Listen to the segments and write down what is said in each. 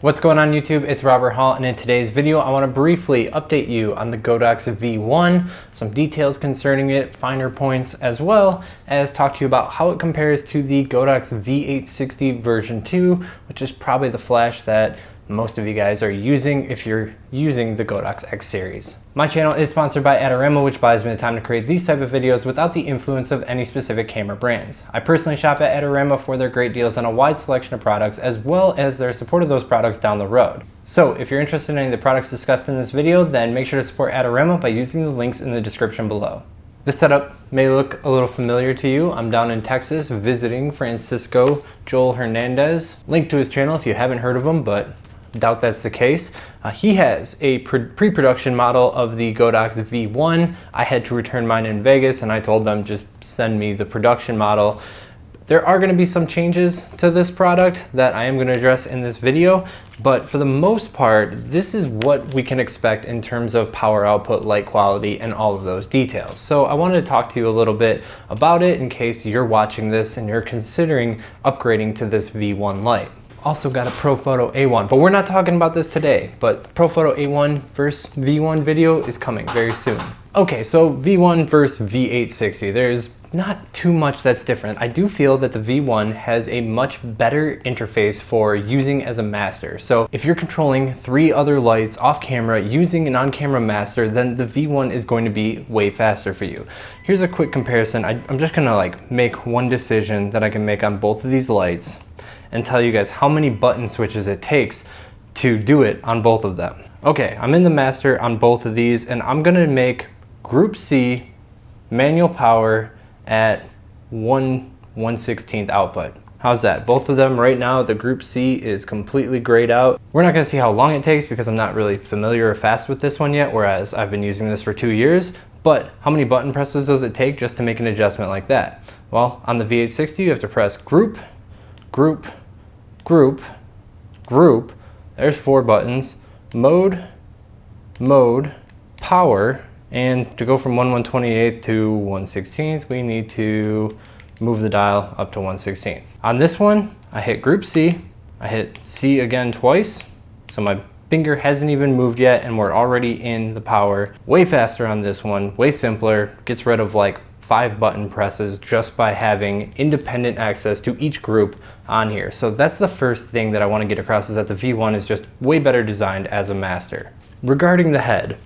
What's going on YouTube? It's Robert Hall, and in today's video I want to briefly update you on the Godox V1, some details concerning it, finer points, as well as talk to you about how it compares to the Godox V860 version 2, which is probably the flash that most of you guys are using if you're using the Godox X series. My channel is sponsored by Adorama, which buys me the time to create these type of videos without the influence of any specific camera brands. I personally shop at Adorama for their great deals on a wide selection of products, as well as their support of those products down the road. So if you're interested in any of the products discussed in this video, then make sure to support Adorama by using the links in the description below. This setup may look a little familiar to you. I'm down in Texas visiting Francisco Joel Hernandez. Link to his channel if you haven't heard of him, but doubt that's the case. He has a pre-production model of the Godox V1. I had to return mine in Vegas and I told them just send me the production model. There are going to be some changes to this product that I am going to address in this video, but for the most part, this is what we can expect in terms of power output, light quality, and all of those details. So I wanted to talk to you a little bit about it in case you're watching this and you're considering upgrading to this V1 Lite. Also got a ProPhoto A1, but we're not talking about this today, but ProPhoto A1 versus V1 video is coming very soon. Okay, so V1 versus V860, there's not too much that's different. I do feel that the V1 has a much better interface for using as a master. So if you're controlling 3 other lights off camera using an on-camera master, then the V1 is going to be way faster for you. Here's a quick comparison. I'm just gonna make one decision that I can make on both of these lights and tell you guys how many button switches it takes to do it on both of them. Okay, I'm in the master on both of these and I'm gonna make Group C manual power at 1/116th output. How's that? Both of them right now, the Group C is completely grayed out. We're not gonna see how long it takes because I'm not really familiar or fast with this one yet, whereas I've been using this for 2 years. But how many button presses does it take just to make an adjustment like that? Well, on the V860, you have to press group, group, group, group. There's 4 buttons. Mode, mode, power, and to go from 1/128th to 1/16th, we need to move the dial up to 1/16th. On this one, I hit Group C, I hit C again twice, so my finger hasn't even moved yet and we're already in the power. Way faster on this one, way simpler, gets rid of 5 button presses just by having independent access to each group on here. So that's the first thing that I want to get across, is that the V1 is just way better designed as a master. Regarding the head,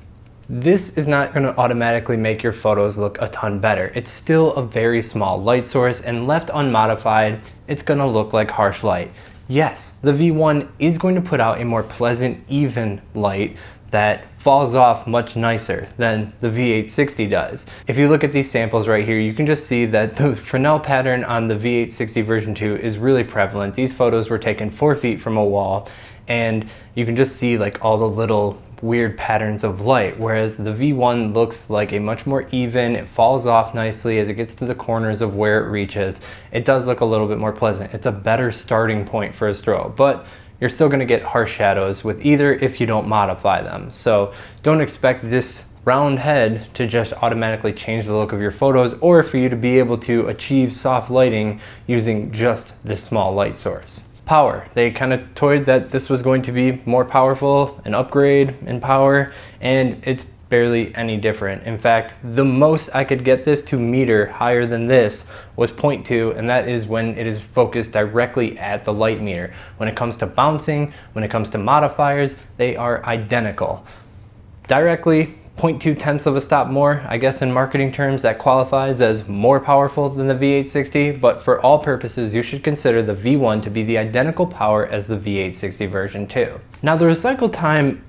this is not going to automatically make your photos look a ton better. It's still a very small light source, and left unmodified, it's going to look like harsh light. Yes, the V1 is going to put out a more pleasant, even light that falls off much nicer than the V860 does. If you look at these samples right here, you can just see that the Fresnel pattern on the V860 version 2 is really prevalent. These photos were taken 4 feet from a wall, and you can just see all the little weird patterns of light, whereas the V1 looks like a much more even. It falls off nicely as it gets to the corners of where it reaches. It does look a little bit more pleasant. It's a better starting point for a strobe, but you're still going to get harsh shadows with either if you don't modify them. So don't expect this round head to just automatically change the look of your photos, or for you to be able to achieve soft lighting using just this small light source. Power, they kind of toyed that this was going to be more powerful, an upgrade in power, and it's barely any different. In fact, the most I could get this to meter higher than this was 0.2, and that is when it is focused directly at the light meter. When it comes to bouncing, when it comes to modifiers, they are identical. Directly, 0.2 tenths of a stop more, I guess in marketing terms that qualifies as more powerful than the V860, but for all purposes you should consider the V1 to be the identical power as the V860 version 2. Now the recycle time,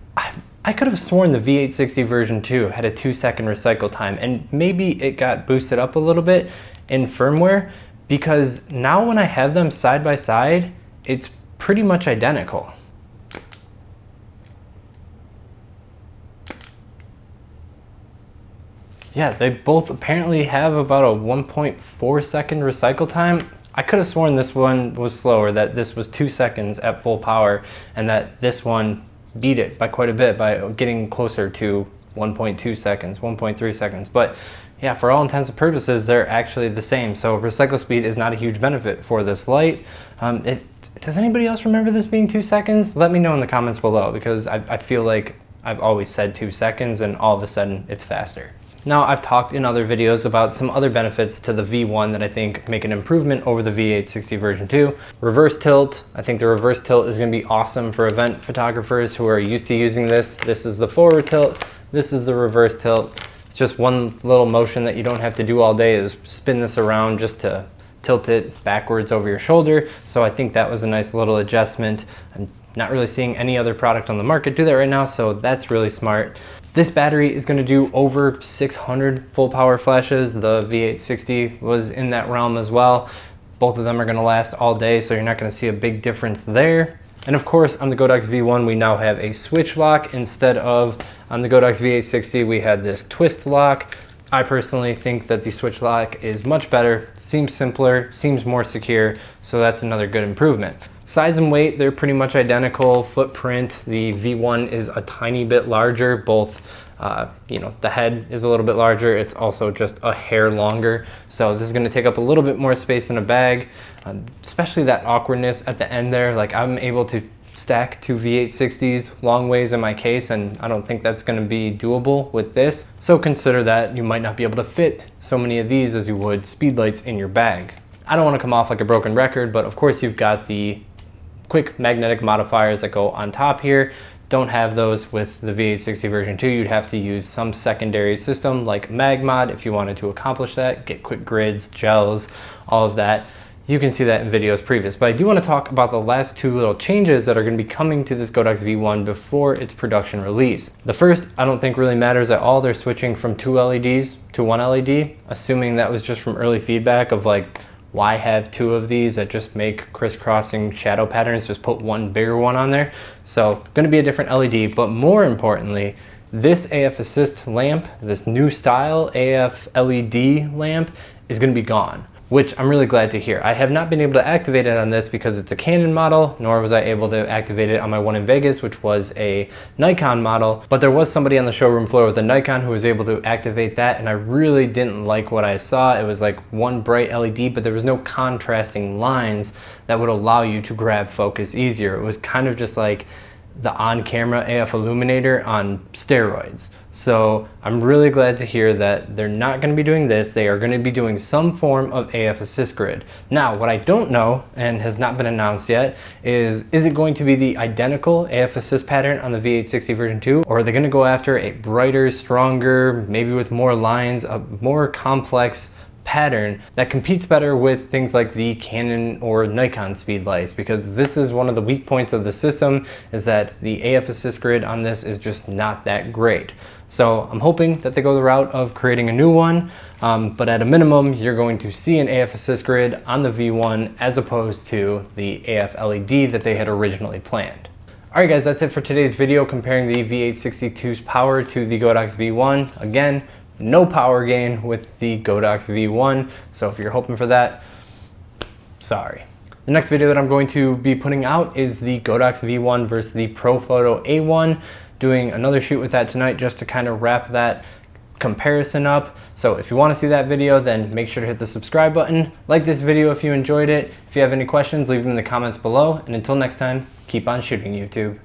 I could have sworn the V860 version 2 had a 2-second recycle time, and maybe it got boosted up a little bit in firmware, because now when I have them side by side, it's pretty much identical. Yeah, they both apparently have about a 1.4 second recycle time. I could have sworn this one was slower, that this was 2 seconds at full power, and that this one beat it by quite a bit by getting closer to 1.2 seconds, 1.3 seconds. But yeah, for all intents and purposes, they're actually the same. So recycle speed is not a huge benefit for this light. Does anybody else remember this being 2 seconds? Let me know in the comments below, because I feel like I've always said 2 seconds and all of a sudden it's faster. Now, I've talked in other videos about some other benefits to the V1 that I think make an improvement over the V860 version 2. Reverse tilt. I think the reverse tilt is going to be awesome for event photographers who are used to using this. This is the forward tilt. This is the reverse tilt. It's just one little motion that you don't have to do all day, is spin this around just to tilt it backwards over your shoulder. So I think that was a nice little adjustment. I'm not really seeing any other product on the market do that right now, so that's really smart. This battery is going to do over 600 full power flashes. The V860 was in that realm as well. Both of them are going to last all day, so you're not going to see a big difference there. And of course, on the Godox V1, we now have a switch lock instead of on the Godox V860, we had this twist lock. I personally think that the switch lock is much better, seems simpler, seems more secure, so that's another good improvement. Size and weight, they're pretty much identical. Footprint, the V1 is a tiny bit larger, both the head is a little bit larger, it's also just a hair longer, so this is going to take up a little bit more space in a bag, especially that awkwardness at the end there. Like, I'm able to stack 2 V860s long ways in my case, and I don't think that's going to be doable with this. So consider that you might not be able to fit so many of these as you would speedlights in your bag. I don't want to come off like a broken record, but of course you've got the quick magnetic modifiers that go on top here. Don't have those with the V860 version 2. You'd have to use some secondary system like Magmod if you wanted to accomplish that, get quick grids, gels, all of that. You can see that in videos previous, but I do want to talk about the last 2 little changes that are going to be coming to this Godox V1 before its production release. The first, I don't think really matters at all. They're switching from 2 LEDs to 1 LED, assuming that was just from early feedback of like, why have 2 of these that just make crisscrossing shadow patterns? Just put one bigger one on there. So going to be a different LED, but more importantly, this AF assist lamp, this new style AF LED lamp, is going to be gone, which I'm really glad to hear. I have not been able to activate it on this because it's a Canon model, nor was I able to activate it on my one in Vegas, which was a Nikon model, but there was somebody on the showroom floor with a Nikon who was able to activate that, and I really didn't like what I saw. It was like one bright LED, but there was no contrasting lines that would allow you to grab focus easier. It was kind of just like the on-camera AF illuminator on steroids. So I'm really glad to hear that they're not going to be doing this. They are going to be doing some form of AF assist grid. Now, what I don't know, and has not been announced yet, is it going to be the identical AF assist pattern on the V860 version 2, or are they going to go after a brighter, stronger, maybe with more lines, a more complex pattern that competes better with things like the Canon or Nikon speedlights? Because this is one of the weak points of the system, is that the AF assist grid on this is just not that great. So I'm hoping that they go the route of creating a new one, but at a minimum, you're going to see an AF assist grid on the V1 as opposed to the AF LED that they had originally planned. Alright guys, that's it for today's video comparing the V860II's power to the Godox V1. Again, no power gain with the Godox V1, so if you're hoping for that, sorry. The next video that I'm going to be putting out is the Godox V1 versus the Profoto A1. Doing another shoot with that tonight just to kind of wrap that comparison up. So if you want to see that video, then make sure to hit the subscribe button. Like this video if you enjoyed it. If you have any questions, leave them in the comments below. And until next time, keep on shooting, YouTube.